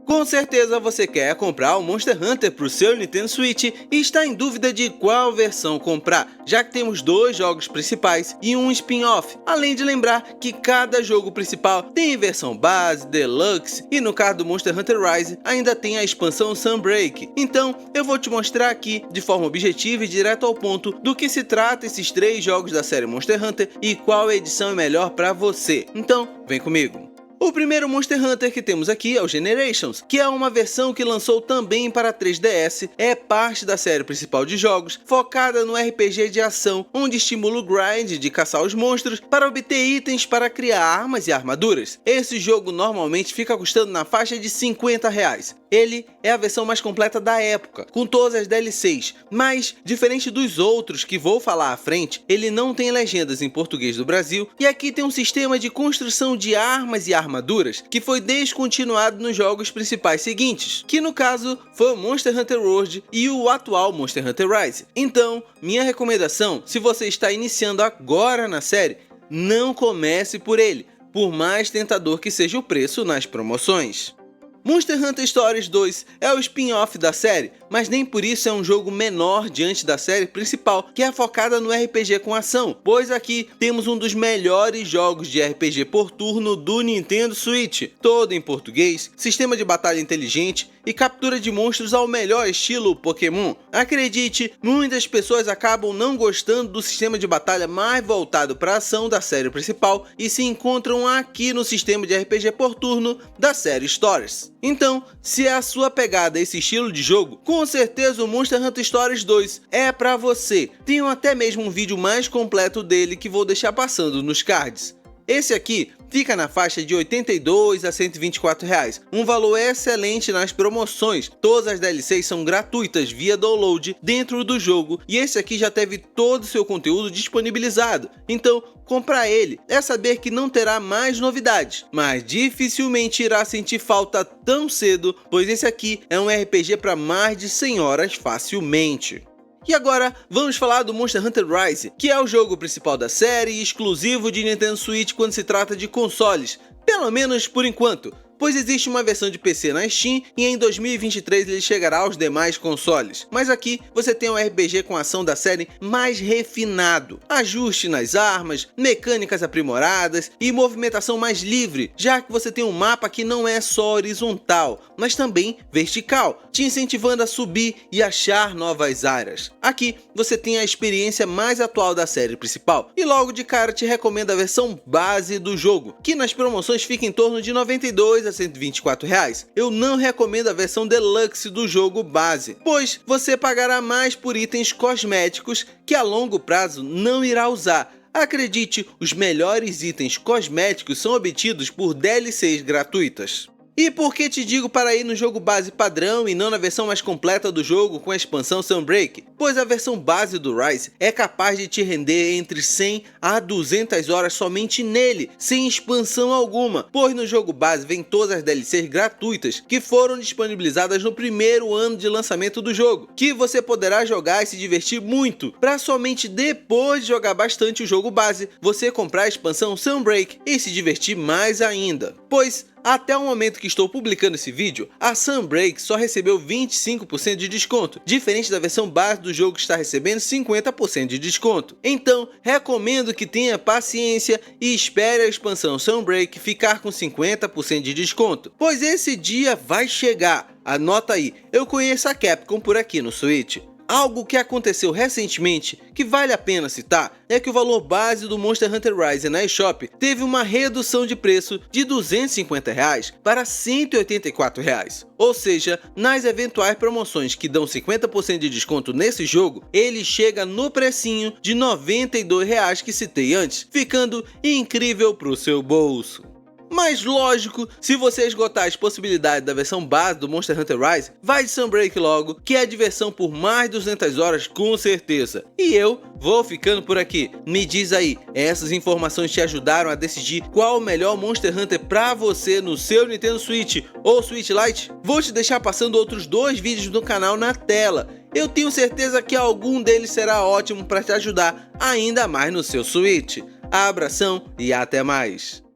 Com certeza você quer comprar o Monster Hunter para o seu Nintendo Switch e está em dúvida de qual versão comprar, já que temos dois jogos principais e um spin-off, além de lembrar que cada jogo principal tem versão base, deluxe e no caso do Monster Hunter Rise ainda tem a expansão Sunbreak. Então eu vou te mostrar aqui de forma objetiva e direto ao ponto do que se trata esses três jogos da série Monster Hunter e qual edição é melhor para você. Então vem comigo! O primeiro Monster Hunter que temos aqui é o Generations, que é uma versão que lançou também para 3DS, é parte da série principal de jogos, focada no RPG de ação, onde estimula o grind de caçar os monstros para obter itens para criar armas e armaduras. Esse jogo normalmente fica custando na faixa de R$50. Ele é a versão mais completa da época, com todas as DLCs, mas, diferente dos outros que vou falar à frente, ele não tem legendas em português do Brasil, e aqui tem um sistema de construção de armas e armaduras que foi descontinuado nos jogos principais seguintes, que no caso foi o Monster Hunter World e o atual Monster Hunter Rise. Então, minha recomendação, se você está iniciando agora na série, não comece por ele, por mais tentador que seja o preço nas promoções. Monster Hunter Stories 2 é o spin-off da série, mas nem por isso é um jogo menor diante da série principal, que é focada no RPG com ação, pois aqui temos um dos melhores jogos de RPG por turno do Nintendo Switch, todo em português, sistema de batalha inteligente e captura de monstros ao melhor estilo Pokémon. Acredite, muitas pessoas acabam não gostando do sistema de batalha mais voltado para a ação da série principal e se encontram aqui no sistema de RPG por turno da série Stories. Então, se é a sua pegada esse estilo de jogo, com certeza o Monster Hunter Stories 2 é pra você. Tenho até mesmo um vídeo mais completo dele que vou deixar passando nos cards. Esse aqui fica na faixa de R$82 a R$124, um valor excelente nas promoções. Todas as DLCs são gratuitas via download dentro do jogo e esse aqui já teve todo o seu conteúdo disponibilizado. Então, comprar ele é saber que não terá mais novidades, mas dificilmente irá sentir falta tão cedo, pois esse aqui é um RPG para mais de 100 horas facilmente. E agora vamos falar do Monster Hunter Rise, que é o jogo principal da série e exclusivo de Nintendo Switch quando se trata de consoles, pelo menos por enquanto, pois existe uma versão de PC na Steam e em 2023 ele chegará aos demais consoles. Mas aqui você tem um RPG com ação da série mais refinado, ajuste nas armas, mecânicas aprimoradas e movimentação mais livre, já que você tem um mapa que não é só horizontal, mas também vertical, te incentivando a subir e achar novas áreas. Aqui você tem a experiência mais atual da série principal e logo de cara te recomendo a versão base do jogo, que nas promoções fica em torno de R$92 a R$124. Eu não recomendo a versão deluxe do jogo base, pois você pagará mais por itens cosméticos que a longo prazo não irá usar. Acredite, os melhores itens cosméticos são obtidos por DLCs gratuitas. E por que te digo para ir no jogo base padrão e não na versão mais completa do jogo com a expansão Sunbreak? Pois a versão base do Rise é capaz de te render entre 100 a 200 horas somente nele, sem expansão alguma, pois no jogo base vem todas as DLCs gratuitas que foram disponibilizadas no primeiro ano de lançamento do jogo, que você poderá jogar e se divertir muito, para somente depois de jogar bastante o jogo base, você comprar a expansão Sunbreak e se divertir mais ainda. Pois até o momento que estou publicando esse vídeo, a Sunbreak só recebeu 25% de desconto, diferente da versão base do jogo que está recebendo 50% de desconto. Então, recomendo que tenha paciência e espere a expansão Sunbreak ficar com 50% de desconto, pois esse dia vai chegar. Anota aí, eu conheço a Capcom por aqui no Switch. Algo que aconteceu recentemente, que vale a pena citar, é que o valor base do Monster Hunter Rise na eShop teve uma redução de preço de R$250 para R$184. Ou seja, nas eventuais promoções que dão 50% de desconto nesse jogo, ele chega no precinho de R$92 que citei antes, ficando incrível para o seu bolso. Mas lógico, se você esgotar as possibilidades da versão base do Monster Hunter Rise, vai de Sunbreak logo, que é diversão por mais de 200 horas com certeza. E eu vou ficando por aqui. Me diz aí, essas informações te ajudaram a decidir qual o melhor Monster Hunter pra você no seu Nintendo Switch ou Switch Lite? Vou te deixar passando outros 2 vídeos do canal na tela. Eu tenho certeza que algum deles será ótimo para te ajudar ainda mais no seu Switch. Abração e até mais!